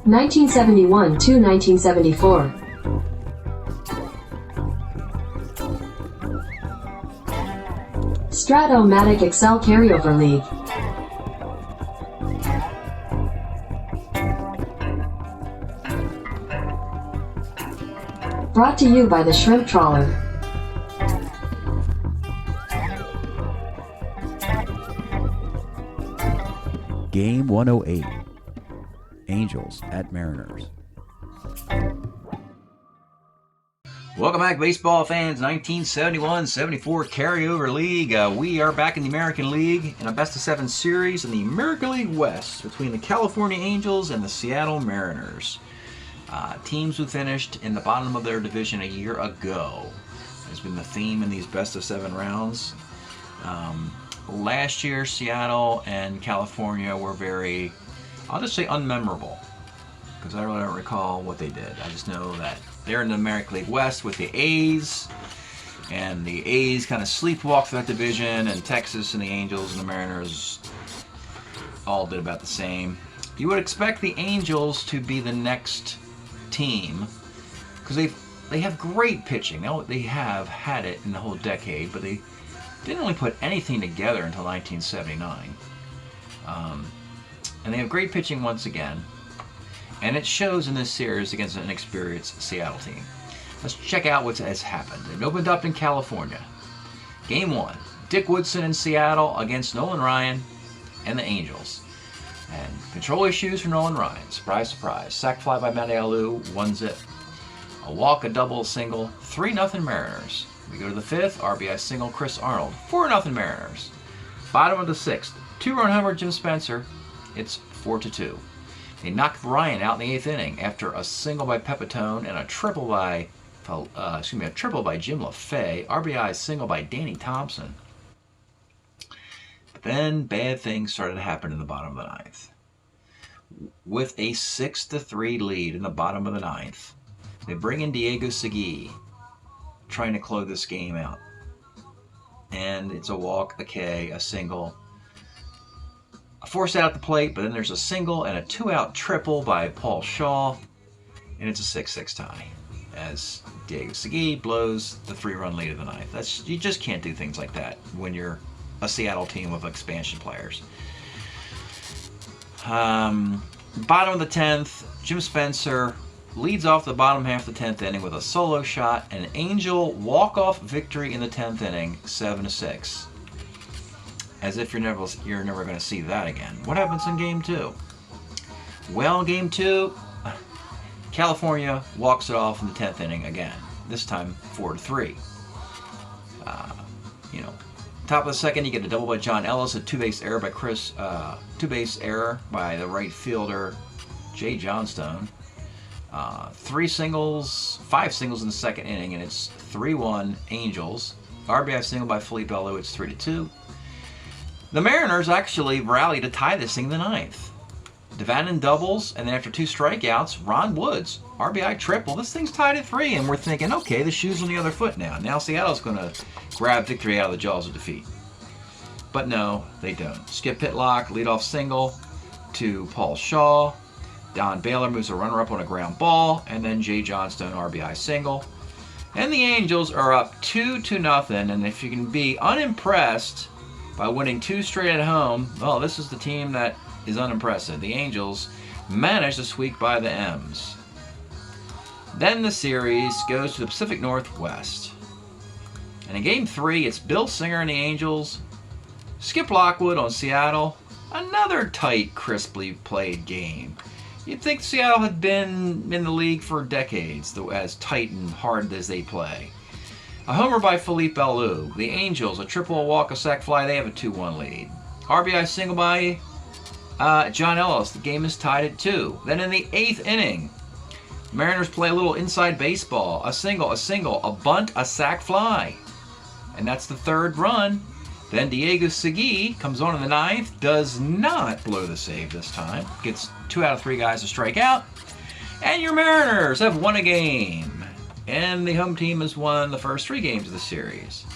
1971 to 1974. Strat-O-Matic Excel Carryover League. Brought to you by the Shrimp Trawler. Game 108. Angels at Mariners. Welcome back, baseball fans. 1971-74 Carryover League. We are back in the American League in a best-of-7 series in the American League West between the California Angels and the Seattle Mariners. Teams who finished in the bottom of their division a year ago has been the theme in these best-of-7 rounds. Last year, Seattle and California were very, I'll just say, unmemorable, because I really don't recall what they did. I just know that they're in the American League West with the A's, and the A's kind of sleepwalked through that division, and Texas and the Angels and the Mariners all did about the same. You would expect the Angels to be the next team, because they have great pitching. They have had it in the whole decade, but they didn't really put anything together until 1979. And they have great pitching once again, and it shows in this series against an inexperienced Seattle team. Let's check out what has happened. It opened up in California. Game 1, Dick Woodson in Seattle against Nolan Ryan and the Angels. And control issues for Nolan Ryan. Surprise, surprise. Sac fly by Matty Alou, 1-zip. A walk, a double, a single, 3-0 Mariners. We go to the 5th, RBI single, Chris Arnold, 4-0 Mariners. Bottom of the 6th, 2-run homer, Jim Spencer. It's 4-2. They knocked Ryan out in the 8th inning after a single by Pepitone and a triple by Jim LaFay. RBI single by Danny Thompson. But then bad things started to happen in the bottom of the 9th. With a 6-3 lead in the bottom of the 9th, they bring in Diego Segui, trying to close this game out. And it's a walk, a K, a single, a force out at the plate, but then there's a single and a 2-out triple by Paul Shaw, and it's a 6-6 tie as Diego Segui blows the 3-run lead of the 9th. You just can't do things like that when you're a Seattle team with expansion players. Bottom of the 10th, Jim Spencer leads off the bottom half of the 10th inning with a solo shot, an Angel walk-off victory in the 10th inning, 7-6. As if you're never going to see that again. What happens in Game 2? Well, in Game 2, California walks it off in the 10th inning again. This time, 4-3. Top of the 2nd, you get a double by John Ellis, a two-base error by the right fielder Jay Johnstone. 5 singles in the 2nd inning, and it's 3-1 Angels. RBI single by Felipe Alou, it's 3-2. The Mariners actually rallied to tie this thing in the 9th. Devannon doubles, and then after 2 strikeouts, Ron Woods, RBI triple. This thing's tied at 3, and we're thinking, okay, the shoe's on the other foot now. Now Seattle's going to grab victory out of the jaws of defeat. But no, they don't. Skip Pitlock, leadoff single to Paul Shaw. Don Baylor moves a runner up on a ground ball, and then Jay Johnstone RBI single. And the Angels are up 2-0, and if you can be unimpressed by winning 2 straight at home, well, this is the team that is unimpressive. The Angels managed to squeak by the M's. Then the series goes to the Pacific Northwest. And in Game 3, it's Bill Singer and the Angels, Skip Lockwood on Seattle. Another tight, crisply played game. You'd think Seattle had been in the league for decades, as tight and hard as they play. A homer by Felipe Alou. The Angels, a triple, a walk, a sac fly. They have a 2-1 lead. RBI single by John Ellis. The game is tied at 2. Then in the 8th inning, Mariners play a little inside baseball. A single, a bunt, a sac fly. And that's the 3rd run. Then Diego Segui comes on in the 9th. Does not blow the save this time. Gets 2 out of 3 guys to strike out. And your Mariners have won a game. And the home team has won the first 3 games of the series.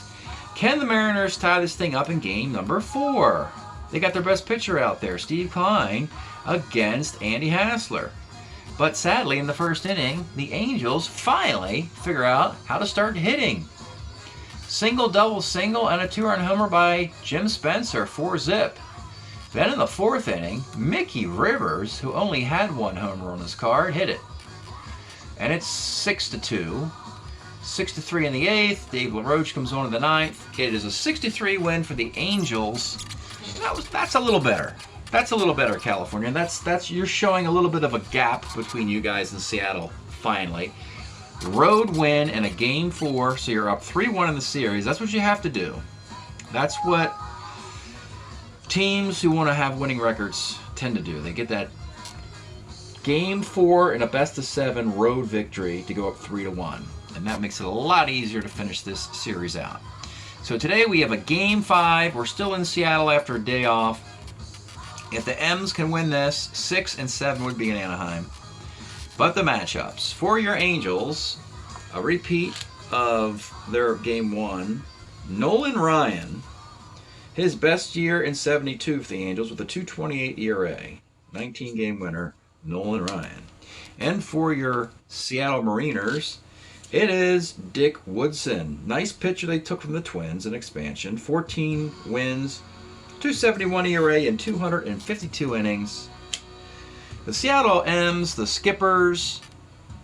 Can the Mariners tie this thing up in game number 4? They got their best pitcher out there, Steve Kline, against Andy Hassler. But sadly, in the first inning, the Angels finally figure out how to start hitting. Single, double, single, and a 2-run homer by Jim Spencer, 4-zip. Then in the fourth inning, Mickey Rivers, who only had 1 homer on his card, hit it. And it's 6-2. 6-3 in the 8th. Dave LaRoche comes on in the 9th. It is a 6-3 win for the Angels. That's a little better. That's a little better, California. That's you're showing a little bit of a gap between you guys and Seattle, finally. Road win in a Game 4, so you're up 3-1 in the series. That's what you have to do. That's what teams who want to have winning records tend to do. They get that Game 4 in a best-of-7 road victory to go up 3-1. And that makes it a lot easier to finish this series out. So today we have a Game 5. We're still in Seattle after a day off. If the M's can win this, 6 and 7 would be in Anaheim. But the matchups. For your Angels, a repeat of their Game 1. Nolan Ryan, his best year in 72 for the Angels with a 2.28 ERA. 19-game winner, Nolan Ryan. And for your Seattle Mariners, it is Dick Woodson. Nice pitcher they took from the Twins in expansion. 14 wins, 271 ERA in 252 innings. The Seattle M's, the Skippers,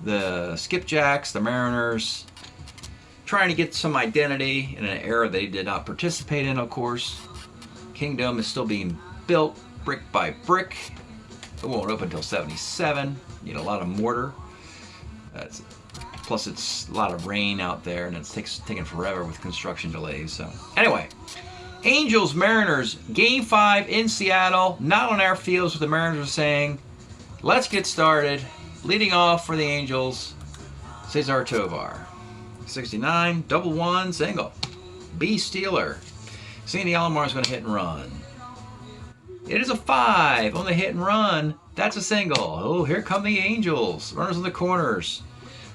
the Skipjacks, the Mariners, trying to get some identity in an era they did not participate in, of course. Kingdom is still being built brick by brick. It won't open until 77. Need a lot of mortar. Plus, it's a lot of rain out there, and it's taking forever with construction delays. So, anyway. Angels, Mariners, Game 5 in Seattle, not on our fields, what the Mariners are saying. Let's get started. Leading off for the Angels, Cesar Tovar. 69, double one, single. B. Steeler. Sandy Alomar is going to hit and run. It is a 5 on the hit and run. That's a single. Oh, here come the Angels. Runners in the corners.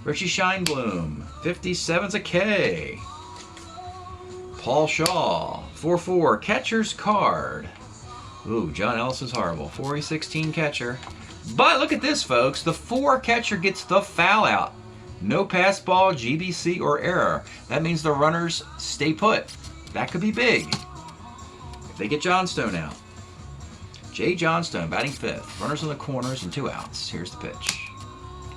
Richie Scheinblum. 57's a K. Paul Shaw, 4-4, catcher's card. Ooh, John Ellis is horrible. 4-16 catcher. But look at this, folks. The 4 catcher gets the foul out. No pass ball, GBC, or error. That means the runners stay put. That could be big. If they get Johnstone out. Jay Johnstone batting 5th. Runners in the corners and 2 outs. Here's the pitch.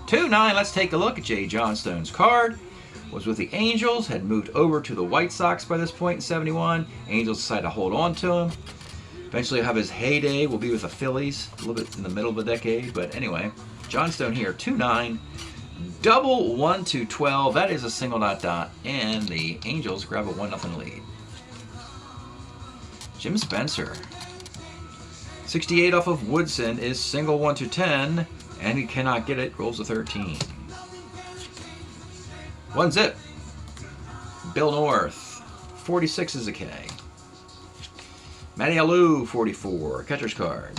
2-9. Let's take a look at Jay Johnstone's card. Was with the Angels, had moved over to the White Sox by this point in 71. Angels decided to hold on to him. Eventually he'll have his heyday, will be with the Phillies, a little bit in the middle of the decade. But anyway, Johnstone here, 2-9. Double 1-12, that is a single ... and the Angels grab a 1-0 lead. Jim Spencer. 68 off of Woodson is single 1-10, and he cannot get it, rolls a 13. 1-zip. Bill North, 46 is a K. Matty Alou, 44, catcher's card.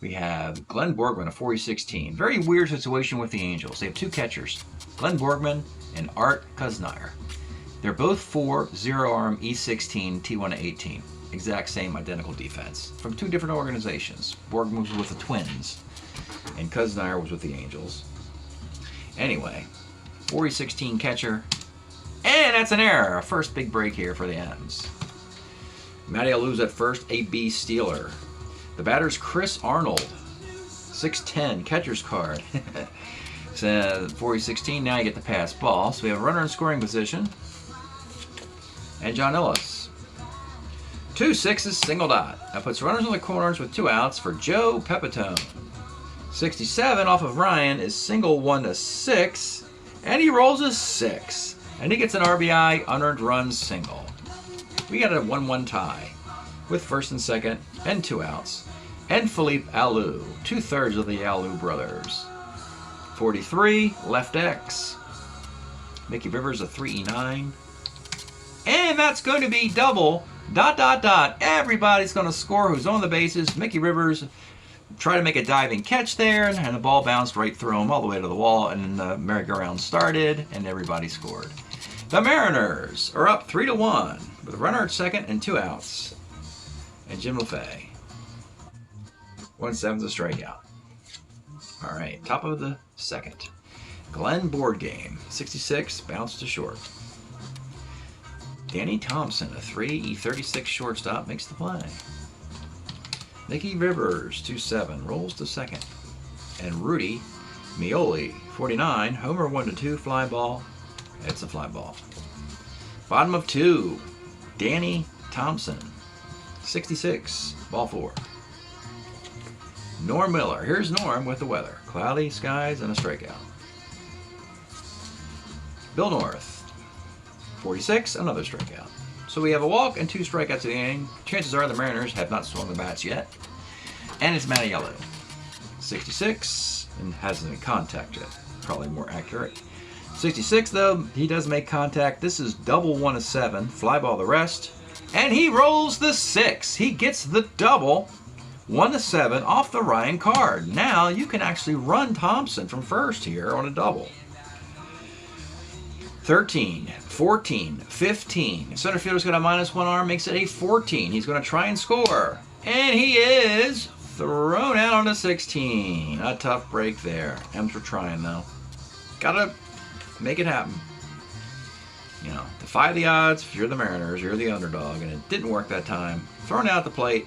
We have Glenn Borgman, a 40-16. Very weird situation with the Angels. They have 2 catchers, Glenn Borgman and Art Kuznir. They're both 4, 0-arm, E16, T1-18. Exact same identical defense from 2 different organizations. Borgman was with the Twins, and Kuznir was with the Angels. Anyway, 40-16 catcher. And that's an error. First big break here for the M's. Matty Alou's at first, a B. Steeler. The batter's Chris Arnold. 6'10", catcher's card. So 40-16, now you get the pass ball. So we have a runner in scoring position. And John Ellis. 2 6s, single ... That puts runners on the corners with 2 outs for Joe Pepitone. 67 off of Ryan is single 1-6, and he rolls a 6, and he gets an RBI unearned run single. We got a 1-1 tie with first and second and 2 outs, and Philippe Alou, 2/3 of the Alou brothers. 43 left X. Mickey Rivers a 3E9, and that's going to be double ... Everybody's going to score who's on the bases. Mickey Rivers tried to make a diving catch there, and the ball bounced right through him all the way to the wall, and the merry-go-round started, and everybody scored. The Mariners are up 3-1 with a runner at second and 2 outs. And Jim LaFay. 1/7's a strikeout. All right, top of the second. Glenn board game, 66, bounce to short. Danny Thompson, a 3/36 shortstop, makes the play. Nicky Rivers, 2-7, rolls to second. And Rudy Mioli, 49, homer 1-2, fly ball. It's a fly ball. Bottom of 2, Danny Thompson, 66, ball 4. Norm Miller, here's Norm with the weather. Cloudy skies and a strikeout. Bill North, 46, another strikeout. So we have a walk and 2 strikeouts at the inning. Chances are the Mariners have not swung the bats yet. And it's Maniello, 66, and hasn't made contact yet. Probably more accurate. 66, though, he does make contact. This is double 1-7, fly ball the rest. And he rolls the 6. He gets the double, 1-7, off the Ryan card. Now you can actually run Thompson from first here on a double. 13, 14, 15. Center fielder's got a -1 arm, makes it a 14. He's going to try and score. And he is thrown out on a 16. A tough break there. M's for trying, though. Gotta make it happen. You know, defy the odds. If you're the Mariners, you're the underdog, and it didn't work that time. Thrown out at the plate.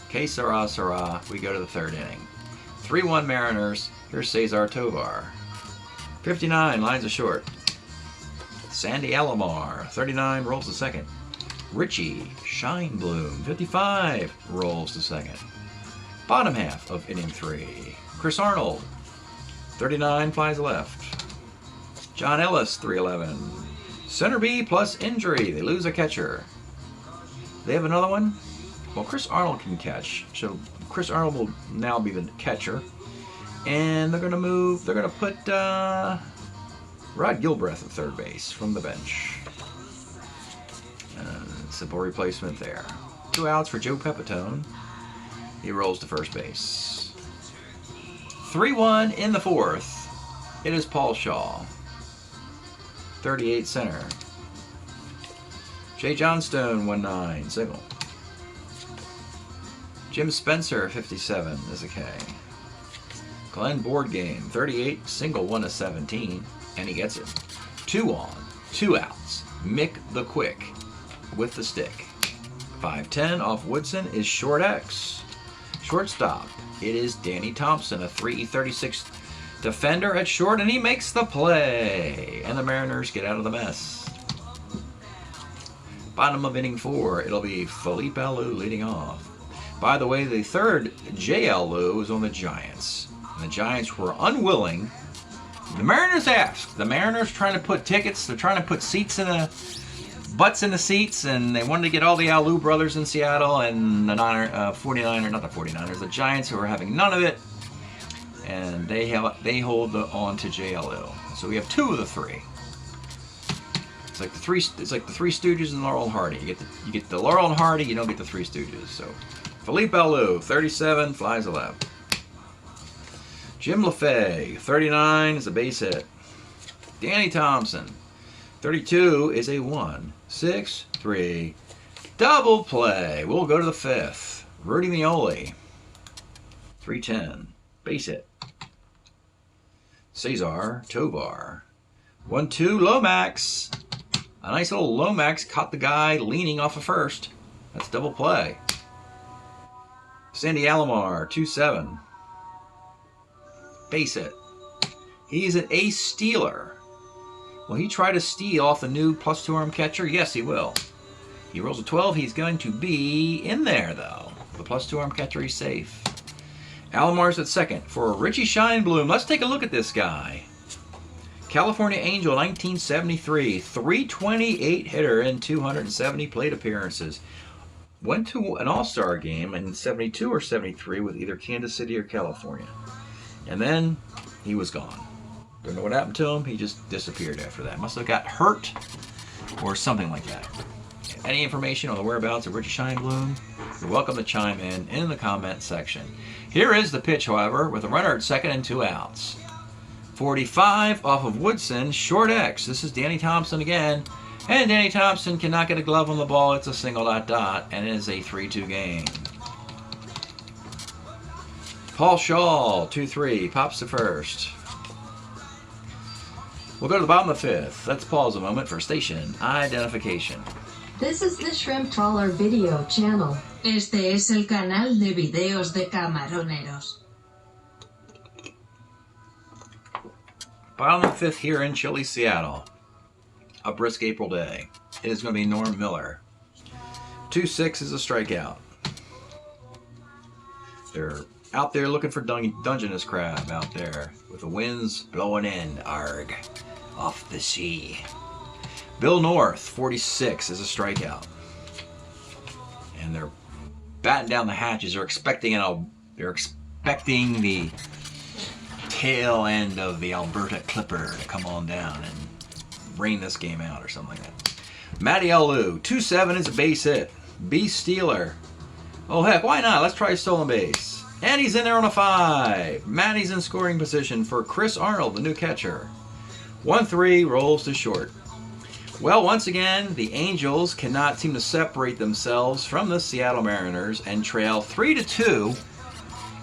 Que sera, sera. We go to the third inning. 3-1 Mariners. Here's Cesar Tovar. 59, lines of short. Sandy Alomar, 39, rolls to second. Richie Shinebloom, 55, rolls to second. Bottom half of inning 3. Chris Arnold, 39, flies left. John Ellis, 311. Center B plus injury. They lose a catcher. They have another one? Well, Chris Arnold can catch. So Chris Arnold will now be the catcher. And they're going to put Rod Gilbreth at third base from the bench. Simple replacement there. 2 outs for Joe Pepitone. He rolls to first base. 3-1 in the fourth. It is Paul Shaw. 38 center. Jay Johnstone, 1-9, single. Jim Spencer, 57, is a K. Glenn board game, 38, single 1-17, and he gets it. 2 on, 2 outs. Mick the Quick with the stick. 5-10 off Woodson is short X. Shortstop, it is Danny Thompson, a 3/36 defender at short, and he makes the play. And the Mariners get out of the mess. Bottom of inning 4, it'll be Felipe Alou leading off. By the way, the third JL Lou is on the Giants. And the Giants were unwilling. The Mariners asked. The Mariners trying to put tickets. They're trying to put seats in the butts in the seats, and they wanted to get all the Alou brothers in Seattle and the 49ers, the Giants, who are having none of it, and they hold on to JLU. So we have 2 of the 3. It's like the Three Stooges and Laurel and Hardy. You get the Laurel and Hardy, you don't get the Three Stooges. So Felipe Alou, 37, flies left. Jim LaFay, 39, is a base hit. Danny Thompson, 32 is a 1-6-3 double play. We'll go to the 5th. Rudy Mioli, 310, base hit. Cesar Tovar, 1-2 Lomax. A nice little Lomax caught the guy leaning off of first. That's double play. Sandy Alomar, 2-7, base hit. He's an ace stealer. Will he try to steal off the new +2 arm catcher? Yes, he will. He rolls a 12. He's going to be in there, though. The +2 arm catcher, he's safe. Alomar's at second for Richie Shinebloom. Let's take a look at this guy. California Angel, 1973. 328 hitter in 270 plate appearances. Went to an all-star game in 72 or 73 with either Kansas City or California. And then he was gone. Don't know what happened to him. He just disappeared after that. Must have got hurt or something like that. Any information on the whereabouts of Richie Shinebloom, you're welcome to chime in the comment section. Here is the pitch, however, with a runner at second and 2 outs. 45 off of Woodson, short X. This is Danny Thompson again. And Danny Thompson cannot get a glove on the ball. It's a single ... and it is a 3-2 game. Paul Shaw, 2-3, pops to first. We'll go to the bottom of the fifth. Let's pause a moment for station identification. This is the Shrimp Trawler video channel. Este es el canal de videos de camaroneros. Bottom of the fifth here in chilly Seattle. A brisk April day. It is going to be Norm Miller. 2-6 is a strikeout. They're out there looking for Dungeness crab out there with the winds blowing in, arg, off the sea. Bill North, 46, is a strikeout. And they're batting down the hatches. They're expecting the tail end of the Alberta Clipper to come on down and rain this game out or something like that. Matty Alou, 2-7 is a base hit. B. Steeler. Oh heck, why not? Let's try stolen base. And he's in there on a 5. Matty's in scoring position for Chris Arnold, the new catcher. 1-3 rolls to short. Well, once again, the Angels cannot seem to separate themselves from the Seattle Mariners and trail 3-2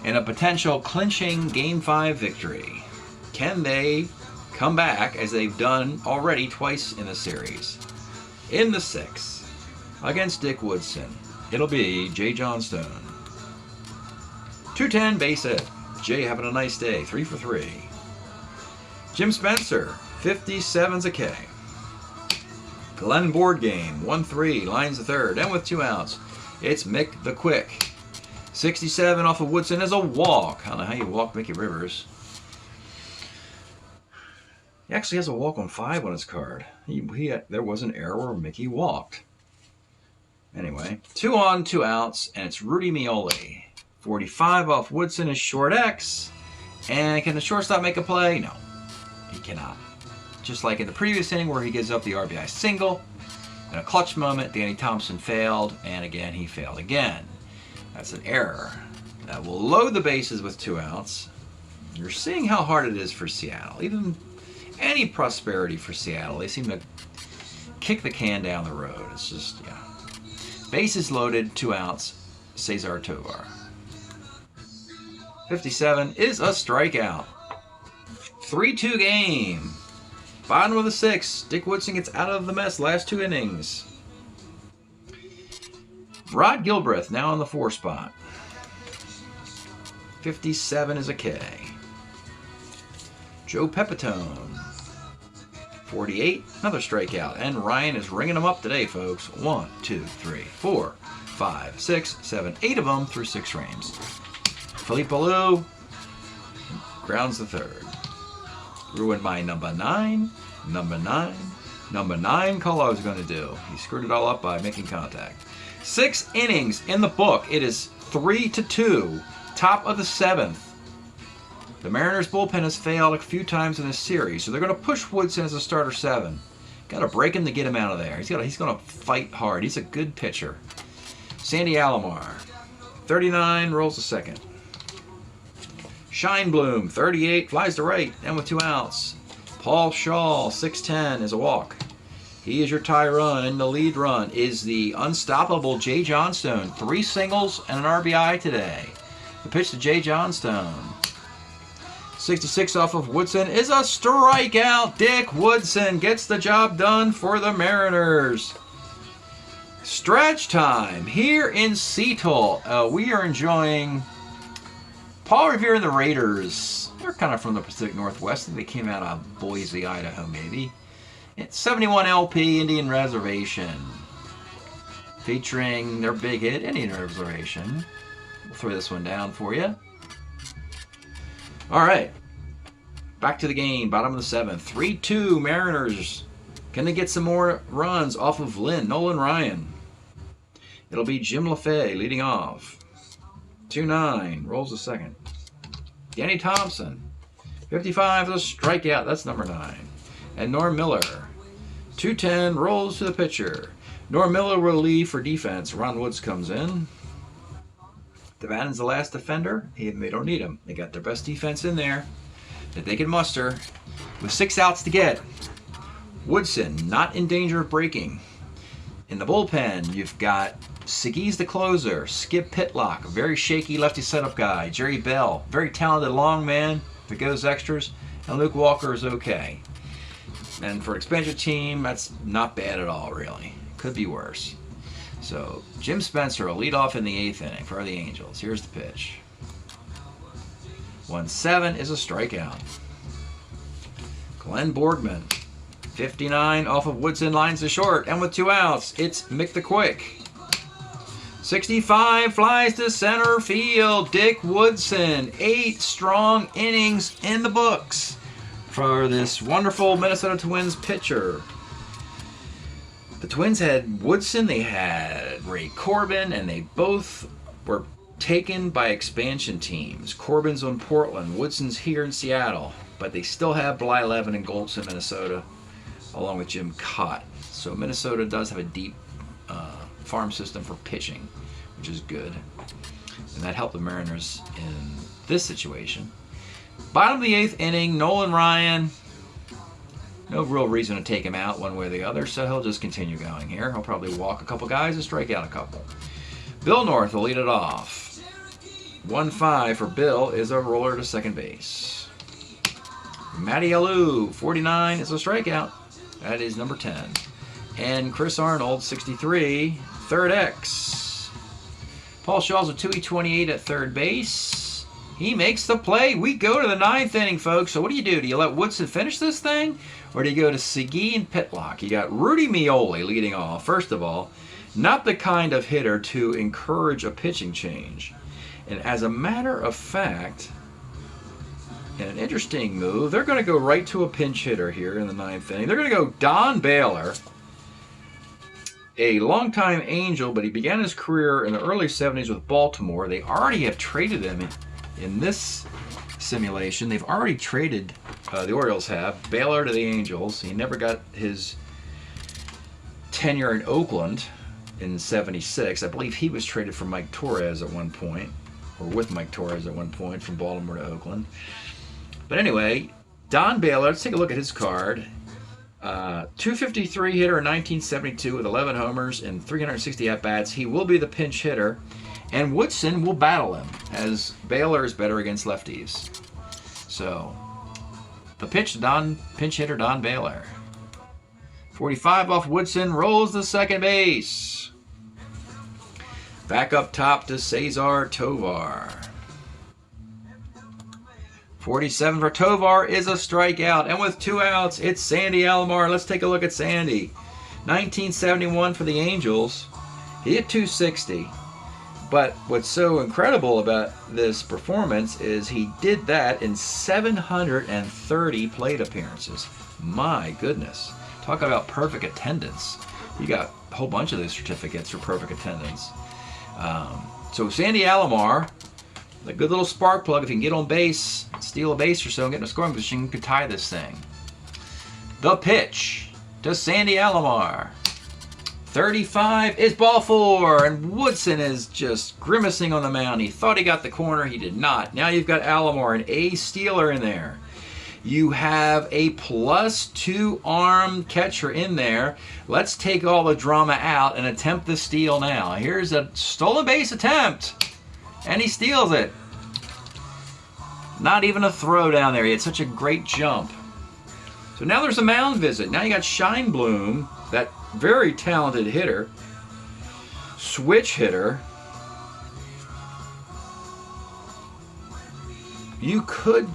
in a potential clinching Game 5 victory. Can they come back as they've done already twice in the series? In the 6th, against Dick Woodson, it'll be Jay Johnstone. 2-10 base hit. Jay having a nice day, 3 for 3. Jim Spencer, 57's a K. Glenn Boardgame, 1-3, lines the third, and with 2 outs, it's Mick the Quick. 67 off of Woodson is a walk. I don't know how you walk Mickey Rivers. He actually has a walk on 5 on his card. There was an error where Mickey walked. Anyway, 2 on, 2 outs, and it's Rudy Mioli. 45 off Woodson is short X. And can the shortstop make a play? No, he cannot. Just like in the previous inning where he gives up the RBI single. In a clutch moment, Danny Thompson failed, and again he failed again. That's an error. That will load the bases with 2 outs. You're seeing how hard it is for Seattle. Even any prosperity for Seattle, they seem to kick the can down the road. It's just, yeah. Bases loaded, 2 outs, Cesar Tovar. 57 is a strikeout. 3-2 game. Bottom of the 6th, Dick Woodson gets out of the mess last 2 innings. Rod Gilbreth now on the 4 spot. 57 is a K. Joe Pepitone. 48, another strikeout. And Ryan is ringing them up today, folks. 1, 2, 3, 4, 5, 6, 7, 8 of them through 6 frames. Philippe Alou grounds the third. Ruined by number 9. Number 9 call I was going to do. He screwed it all up by making contact. 6 innings in the book. It is 3-2. Top of the 7th. The Mariners bullpen has failed a few times in this series, so they're going to push Woodson as a starter 7. Got to break him to get him out of there. He's going to fight hard. He's a good pitcher. Sandy Alomar, 39, rolls to second. Shine Bloom, 38, flies to right, and with 2 outs. Paul Shaw, 6'10", is a walk. He is your tie run, and the lead run is the unstoppable Jay Johnstone. 3 singles and an RBI today. The pitch to Jay Johnstone. 66 off of Woodson is a strikeout. Dick Woodson gets the job done for the Mariners. Stretch time here in Seattle. We are enjoying Paul Revere and the Raiders. They're kind of from the Pacific Northwest. I think they came out of Boise, Idaho, maybe. It's 71 LP Indian Reservation, featuring their big hit, Indian Reservation. We'll throw this one down for you. All right, back to the game, bottom of the 7th. 3-2 Mariners. Can they get some more runs off of Nolan Ryan? It'll be Jim LaFay leading off. 2-9, rolls to second. Danny Thompson, 55 is a strikeout. That's number 9. And Norm Miller, 2-10, rolls to the pitcher. Norm Miller will leave for defense. Ron Woods comes in. Devan's the last defender. They don't need him. They got their best defense in there that they can muster. With 6 outs to get, Woodson not in danger of breaking. In the bullpen, you've got Seguy's the closer. Skip Pitlock, a very shaky lefty setup guy. Jerry Bell, very talented long man if it goes extras. And Luke Walker is okay. And for an expansion team, that's not bad at all, really. Could be worse. So Jim Spencer will lead off in the 8th inning for the Angels. Here's the pitch. 1-7 is a strikeout. Glenn Borgman, 59 off of Woodson, lines to short, and with 2 outs, it's Mick the Quick. 65 flies to center field. Dick Woodson, 8 strong innings in the books for this wonderful Minnesota Twins pitcher. The Twins had Woodson, they had Ray Corbin, and they both were taken by expansion teams. Corbin's on Portland, Woodson's here in Seattle, but they still have Blyleven and Goltz in Minnesota, along with Jim Cott. So Minnesota does have a deep farm system for pitching, which is good. And that helped the Mariners in this situation. Bottom of the 8th inning, Nolan Ryan, no real reason to take him out one way or the other, so he'll just continue going here. He'll probably walk a couple guys and strike out a couple. Bill North will lead it off. 1-5 for Bill is a roller to second base. Matty Alou, 49 is a strikeout. That is number 10. And Chris Arnold, 63, third X. Paul Shaw's a 2-28 at third base. He makes the play. We go to the 9th inning, folks. So what do? Do you let Woodson finish this thing? Or do you go to Segui and Pitlock? You got Rudy Mioli leading off. First of all, not the kind of hitter to encourage a pitching change. And as a matter of fact, in an interesting move, they're going to go right to a pinch hitter here in the 9th inning. They're going to go Don Baylor, a longtime Angel, but he began his career in the early 70s with Baltimore. They already have traded him in this simulation. They've already traded, the Orioles have, Baylor to the Angels. He never got his tenure in Oakland in 76. I believe he was traded for Mike Torres at one point, or with Mike Torres at one point, from Baltimore to Oakland. But anyway, Don Baylor, let's take a look at his card. 253 hitter in 1972 with 11 homers and 360 at-bats. He will be the pinch hitter, and Woodson will battle him, as Baylor is better against lefties. So, the pitch to pinch hitter Don Baylor. 45 off Woodson, rolls to second base. Back up top to Cesar Tovar. 47 for Tovar is a strikeout, and with 2 outs, it's Sandy Alomar. Let's take a look at Sandy. 1971 for the Angels. He hit 260. But what's so incredible about this performance is he did that in 730 plate appearances. My goodness. Talk about perfect attendance. You got a whole bunch of those certificates for perfect attendance. So Sandy Alomar, a good little spark plug. If you can get on base, steal a base or so, and get in a scoring position, you could tie this thing. The pitch to Sandy Alomar. 35 is ball 4, and Woodson is just grimacing on the mound. He thought he got the corner. He did not. Now you've got Alomar, an ace stealer in there. You have a +2 arm catcher in there. Let's take all the drama out and attempt the steal now. Here's a stolen base attempt. And he steals it. Not even a throw down there. He had such a great jump. So now there's a mound visit. Now you got Scheinblum, that very talented hitter, switch hitter. You could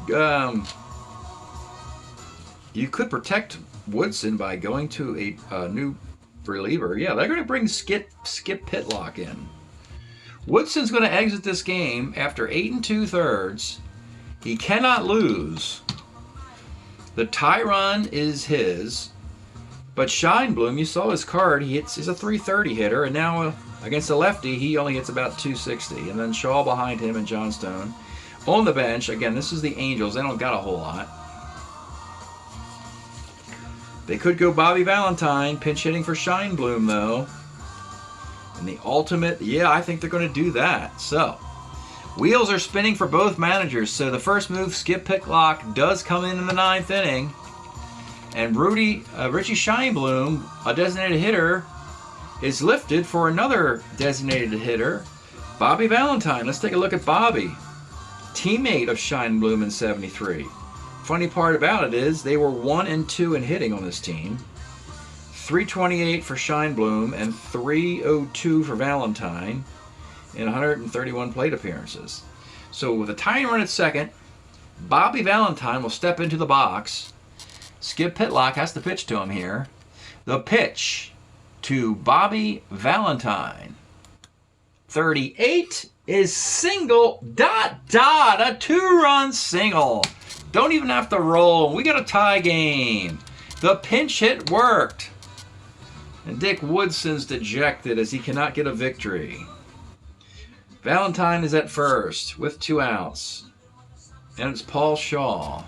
protect Woodson by going to a new reliever. Yeah, they're going to bring Skip Pitlock in. Woodson's going to exit this game after 8 2/3. He cannot lose. The tie run is his. But Scheinblum, you saw his card. He's a 330 hitter, and now against a lefty, he only hits about 260. And then Shaw behind him and Johnstone. On the bench, again, this is the Angels. They don't got a whole lot. They could go Bobby Valentine, pinch hitting for Scheinblum, though. And the ultimate, yeah, I think they're going to do that. So, wheels are spinning for both managers. So the first move, Skip Pitlock, does come in the 9th inning. And Richie Scheinblum, a designated hitter, is lifted for another designated hitter, Bobby Valentine. Let's take a look at Bobby, teammate of Shine Bloom in 73. Funny part about it is they were 1 and 2 in hitting on this team. 328 for Shine Bloom and 302 for Valentine in 131 plate appearances. So with a tying run at second, Bobby Valentine will step into the box. Skip Pitlock has to pitch to him here. The pitch to Bobby Valentine. 38 is single, a 2-run single. Don't even have to roll. We got a tie game. The pinch hit worked. And Dick Woodson's dejected as he cannot get a victory. Valentine is at first with 2 outs. And it's Paul Shaw.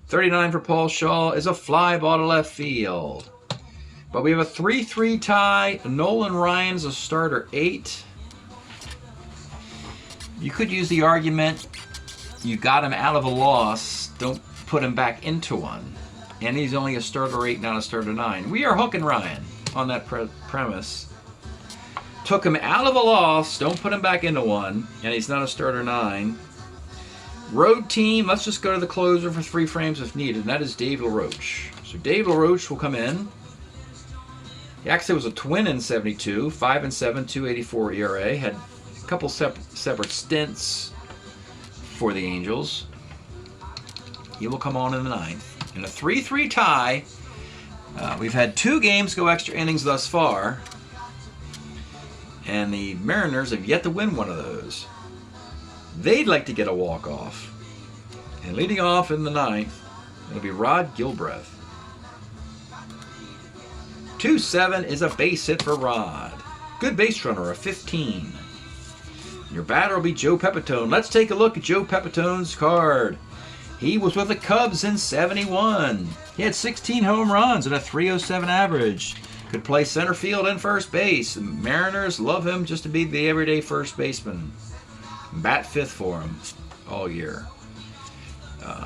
39 for Paul Shaw is a fly ball to left field. But we have a 3-3 tie. Nolan Ryan's a starter 8. You could use the argument, you got him out of a loss, don't put him back into one. And he's only a starter 8, not a starter 9. We are hooking Ryan on that premise. Took him out of a loss, don't put him back into one, and he's not a starter 9. Road team, let's just go to the closer for 3 frames if needed, and that is Dave LaRoche. So Dave LaRoche will come in. He actually was a twin in 72, 5-7, 2.84 ERA. Had a couple separate stints for the Angels. He will come on in the 9th. In a 3-3 tie, we've had 2 games go extra innings thus far, and the Mariners have yet to win one of those. They'd like to get a walk-off. And leading off in the 9th, it'll be Rod Gilbreth. 2-7 is a base hit for Rod. Good base runner, a 15. Your batter will be Joe Pepitone. Let's take a look at Joe Pepitone's card. He was with the Cubs in 71. He had 16 home runs and a 307 average. Could play center field and first base. The Mariners love him just to be the everyday first baseman. Bat 5th for him all year.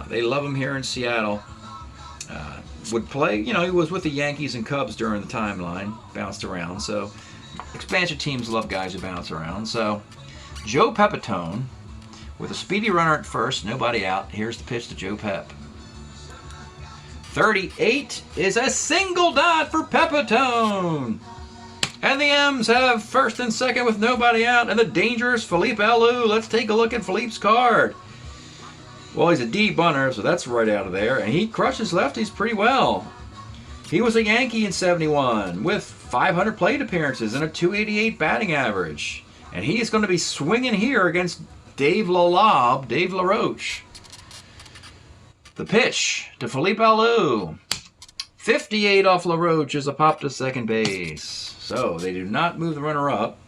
They love him here in Seattle. Would play, he was with the Yankees and Cubs during the timeline. Bounced around. So expansion teams love guys who bounce around. So Joe Pepitone, with a speedy runner at first, nobody out. Here's the pitch to Joe Pep. 38 is a single dot for Pepitone. And the M's have first and second with nobody out. And the dangerous Felipe Alou. Let's take a look at Felipe's card. Well, he's a D bunter, so that's right out of there. And he crushes lefties pretty well. He was a Yankee in 71 with 500 plate appearances and a 288 batting average. And he is going to be swinging here against Dave LaRoche. The pitch to Felipe Alou. 58 off LaRoche is a pop to second base. So they do not move the runner up.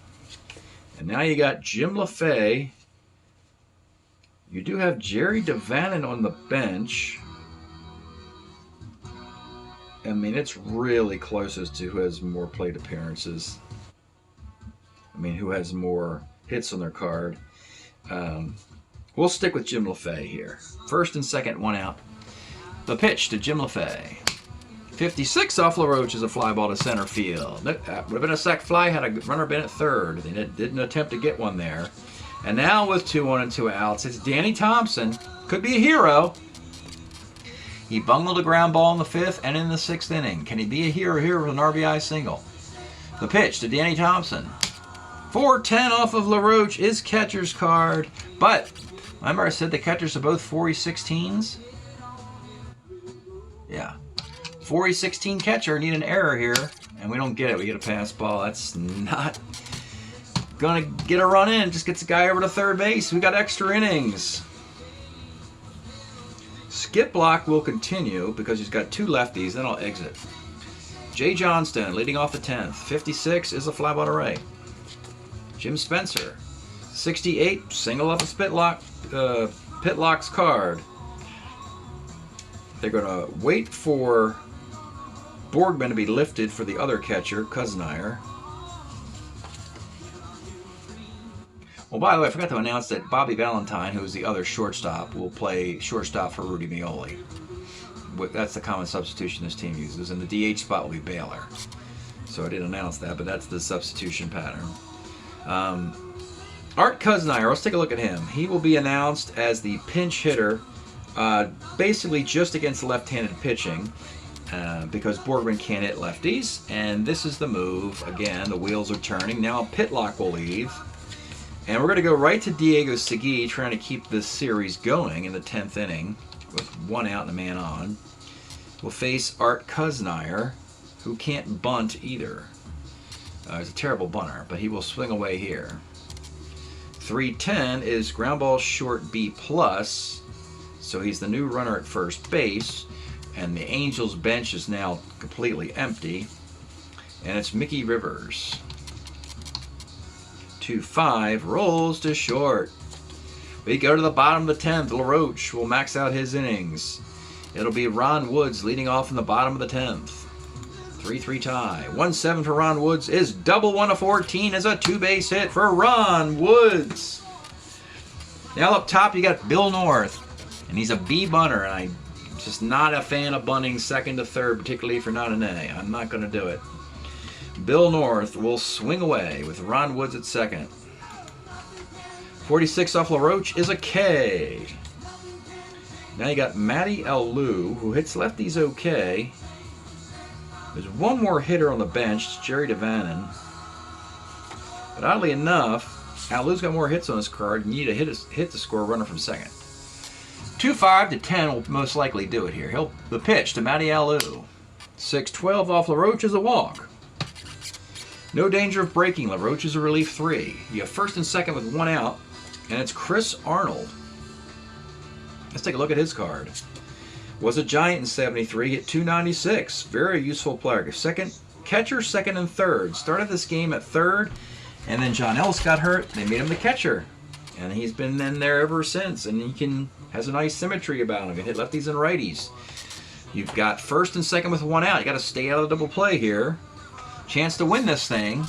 And now you got Jim LaFay. You do have Jerry DeVannen on the bench. I mean, it's really close as to who has more plate appearances. I mean, who has more hits on their card. We'll stick with Jim LaFay here. First and second, 1 out. The pitch to Jim LaFay. 56 off LaRoche is a fly ball to center field. That would have been a sac fly had a runner been at third. They didn't attempt to get one there. And now with 2-1 and 2 outs, it's Danny Thompson. Could be a hero. He bungled a ground ball in the 5th and in the 6th inning. Can he be a hero here with an RBI single? The pitch to Danny Thompson. 4-10 off of LaRoche is catcher's card. But remember I said the catchers are both 4-16s? Yeah. 4-16 catcher, need an error here, and we don't get it. We get a pass ball. That's not gonna get a run in. Just gets the guy over to third base. We got extra innings. Skip block will continue because he's got 2 lefties. Then I'll exit. Jay Johnston leading off the 10th. 56 is a fly ball to right. Jim Spencer, 68, single off of Pitlock's card. They're going to wait for Borgman to be lifted for the other catcher, Cousineyer. Well, by the way, I forgot to announce that Bobby Valentine, who's the other shortstop, will play shortstop for Rudy Meoli. That's the common substitution this team uses, and the DH spot will be Baylor. So I didn't announce that, but that's the substitution pattern. Art Kuznire, let's take a look at him. He will be announced as the pinch hitter, basically just against left-handed pitching, because Boardman can't hit lefties. And this is the move. Again, the wheels are turning. Now Pitlock will leave. And we're going to go right to Diego Segui, trying to keep this series going in the 10th inning with 1 out and a man on. We'll face Art Kuznire, who can't bunt either. He's a terrible bunter, but he will swing away here. 3-10 is ground ball short B+, so he's the new runner at first base, and the Angels bench is now completely empty, and it's Mickey Rivers. 2-5 rolls to short. We go to the bottom of the 10th. LaRoche will max out his innings. It'll be Ron Woods leading off in the bottom of the 10th. 3-3 tie. 1-7 for Ron Woods is double 1 of 14 as a 2-base hit for Ron Woods. Now up top you got Bill North, and he's a B bunter, and I'm just not a fan of bunting second to third, particularly if you're not an A. I'm not going to do it. Bill North will swing away with Ron Woods at second. 46 off LaRoche is a K. Now you got Matty Alou, who hits lefties okay. There's one more hitter on the bench, it's Jerry DeVannen. But oddly enough, Alou's got more hits on his card, and you need to hit to score a runner from second. 2-5 to 10 will most likely do it here. The pitch to Matty Alou. 6-12 off LaRoche is a walk. No danger of breaking. LaRoche is a relief 3. You have first and second with 1 out, and it's Chris Arnold. Let's take a look at his card. Was a Giant in 73, hit 296. Very useful player. Second catcher, second and third. Started this game at third, and then John Ellis got hurt. They made him the catcher, and he's been in there ever since. And he has a nice symmetry about him. He can hit lefties and righties. You've got first and second with 1 out. You got to stay out of double play here. Chance to win this thing.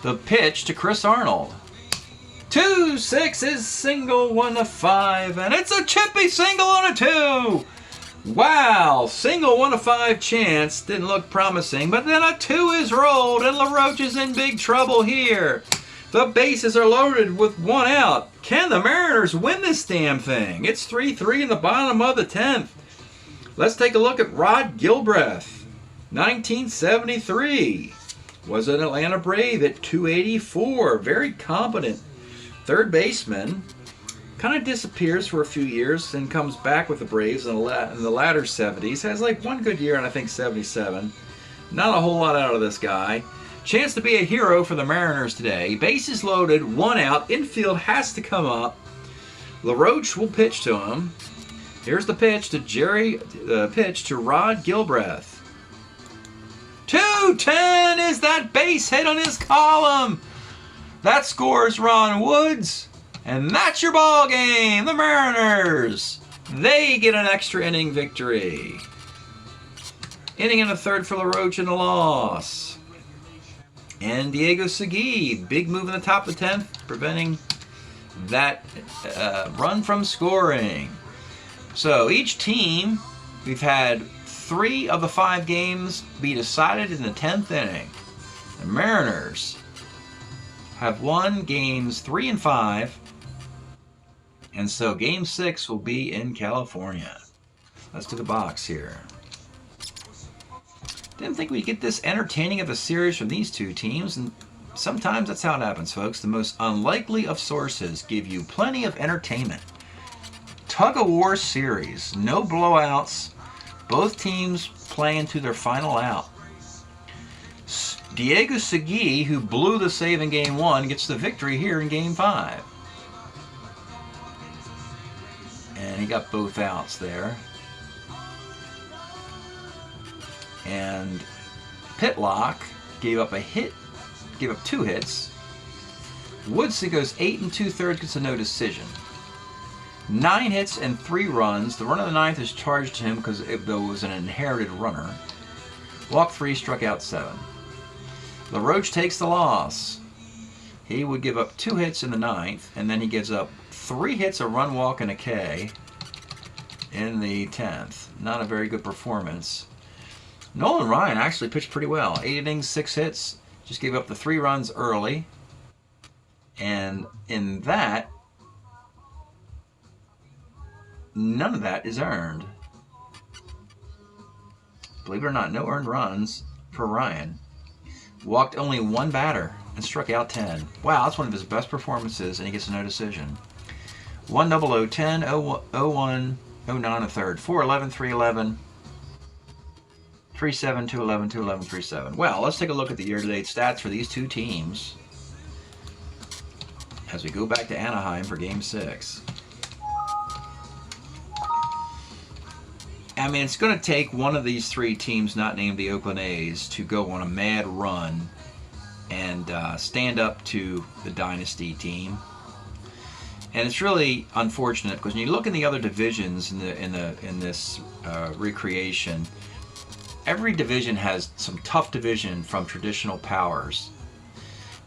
The pitch to Chris Arnold. 2-6 is single, 1 of 5, and it's a chippy single on a 2. Wow, single 1 of 5 chance. Didn't look promising, but then a 2 is rolled, and LaRoche is in big trouble here. The bases are loaded with 1 out. Can the Mariners win this damn thing? It's 3-3 in the bottom of the 10th. Let's take a look at Rod Gilbreth. 1973. Was an Atlanta Brave at 284. Very competent third baseman. Kind of disappears for a few years and comes back with the Braves in the latter 70s. Has like 1 good year in, I think, 77. Not a whole lot out of this guy. Chance to be a hero for the Mariners today. Bases loaded, 1 out. Infield has to come up. LaRoche will pitch to him. Here's the pitch to Rod Gilbreth. 2-10 is that base hit on his column. That scores Ron Woods. And that's your ball game. The Mariners, they get an extra inning victory. Inning and a third for LaRoche and a loss. And Diego Segui, big move in the top of the 10th, preventing that run from scoring. So each team, we've had 3 of the 5 games be decided in the 10th inning. The Mariners have won games 3 and 5, and so game 6 will be in California. Let's do the box here. Didn't think we'd get this entertaining of a series from these 2 teams, and sometimes that's how it happens, folks. The most unlikely of sources give you plenty of entertainment. Tug-of-war series, no blowouts, both teams playing to their final out. Diego Segui, who blew the save in Game 1, gets the victory here in Game 5. And he got both outs there. And Pitlock gave up 2 hits. Woodson goes 8 2/3, gets a no decision. 9 hits and 3 runs. The run of the 9th is charged to him because it was an inherited runner. Walked 3, struck out 7. LaRoche takes the loss. He would give up 2 hits in the 9th, and then he gives up 3 hits, a run, walk, and a K in the 10th. not a very good performance. Nolan Ryan actually pitched pretty well. 8 innings, 6 hits. Just gave up the 3 runs early. And in that, none of that is earned. Believe it or not, no earned runs for Ryan. Walked only 1 batter and struck out 10. Wow, that's one of his best performances, and he gets a no decision. 1-0-0, 10, 0-1, 0-9 a third, 4-11, 3-11, 3-7, 2-11, 2-11, 3-7. Well, let's take a look at the year-to-date stats for these two teams as we go back to Anaheim for Game 6. I mean, it's going to take one of these 3 teams not named the Oakland A's to go on a mad run and stand up to the dynasty team. And it's really unfortunate because when you look in the other divisions in this recreation, every division has some tough division from traditional powers.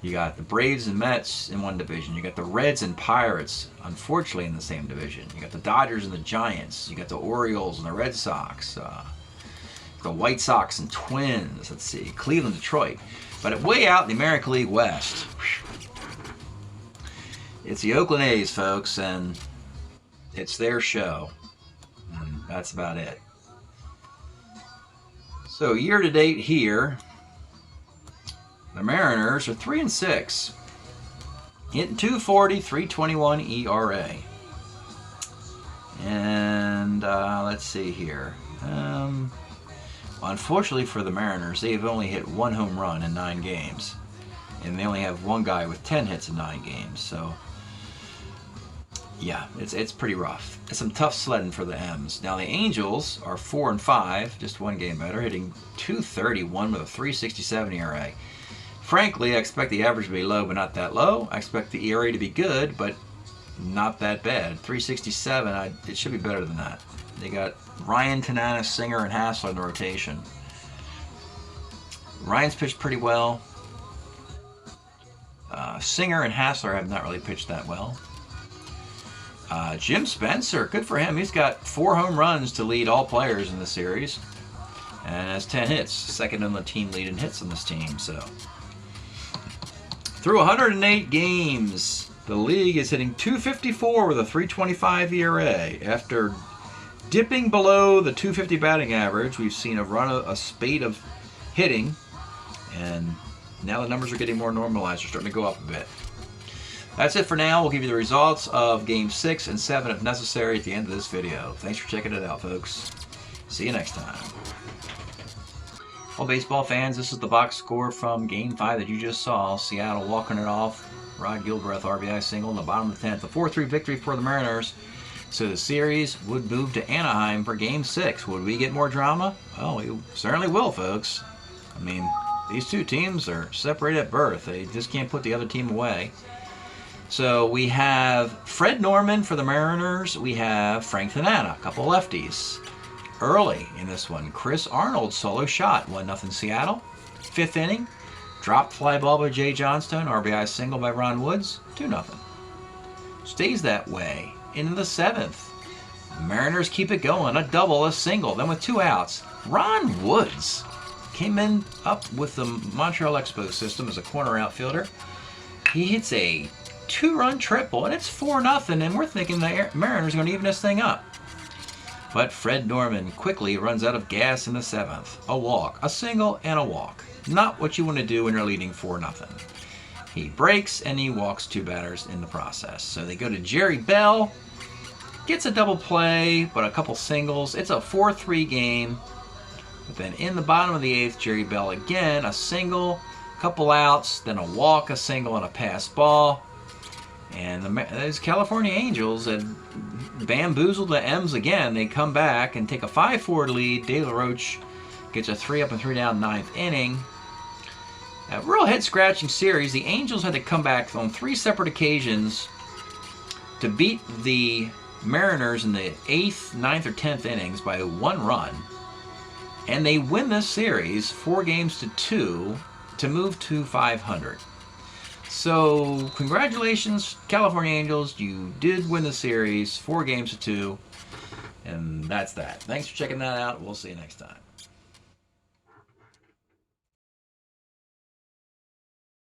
You got the Braves and Mets in one division. You got the Reds and Pirates, unfortunately, in the same division. You got the Dodgers and the Giants. You got the Orioles and the Red Sox. The White Sox and Twins. Let's see, Cleveland, Detroit. But way out in the American League West, it's the Oakland A's, folks, and it's their show. And that's about it. So year-to-date here, the Mariners are 3-6, hitting .240, 3.21 ERA. And let's see here. Unfortunately for the Mariners, they have only hit 1 home run in 9 games, and they only have 1 guy with 10 hits in 9 games. So, yeah, it's pretty rough. It's some tough sledding for the M's. Now the Angels are 4-5, just 1 game better, hitting .231 with a 3.67 ERA. Frankly, I expect the average to be low, but not that low. I expect the ERA to be good, but not that bad. 3.67, it should be better than that. They got Ryan, Tanana, Singer, and Hassler in the rotation. Ryan's pitched pretty well. Singer and Hassler have not really pitched that well. Jim Spencer, good for him. He's got 4 home runs to lead all players in the series, and has 10 hits, second on the team lead in hits on this team. So, through 108 games, the league is hitting .254 with a 3.25 ERA. After dipping below the .250 batting average, we've seen a spate of hitting, and now the numbers are getting more normalized. They're starting to go up a bit. That's it for now. We'll give you the results of Game 6 and 7 if necessary at the end of this video. Thanks for checking it out, folks. See you next time. Well, baseball fans, this is the box score from Game 5 that you just saw. Seattle walking it off. Rod Gilbreth RBI single in the bottom of the 10th. A 4-3 victory for the Mariners. So the series would move to Anaheim for Game 6. Would we get more drama? Well, we certainly will, folks. I mean, these two teams are separated at birth. They just can't put the other team away. So we have Fred Norman for the Mariners. We have Frank Tanana, a couple lefties. Early in this one, Chris Arnold solo shot, 1-0 Seattle. 5th inning, dropped fly ball by Jay Johnstone, RBI single by Ron Woods, 2-0. Stays that way into the 7th. Mariners keep it going, a double, a single. Then with 2 outs, Ron Woods came in up with the Montreal Expos system as a corner outfielder. He hits a 2-run triple, and it's 4-0, and we're thinking the Mariners are going to even this thing up. But Fred Norman quickly runs out of gas in the 7th. A walk, a single, and a walk. Not what you want to do when you're leading 4-0. He breaks, and he walks 2 batters in the process. So they go to Jerry Bell. Gets a double play, but a couple singles. It's a 4-3 game. But then in the bottom of the 8th, Jerry Bell again, a single, couple outs, then a walk, a single, and a pass ball. And those California Angels had bamboozled the M's again. They come back and take a 5-4 lead. De La Roche gets a 3-up and 3-down 9th inning. A real head-scratching series. The Angels had to come back on 3 separate occasions to beat the Mariners in the 8th, 9th, or 10th innings by 1 run. And they win this series 4-2 to move to 500. So, congratulations, California Angels. You did win the series 4-2. And that's that. Thanks for checking that out. We'll see you next time.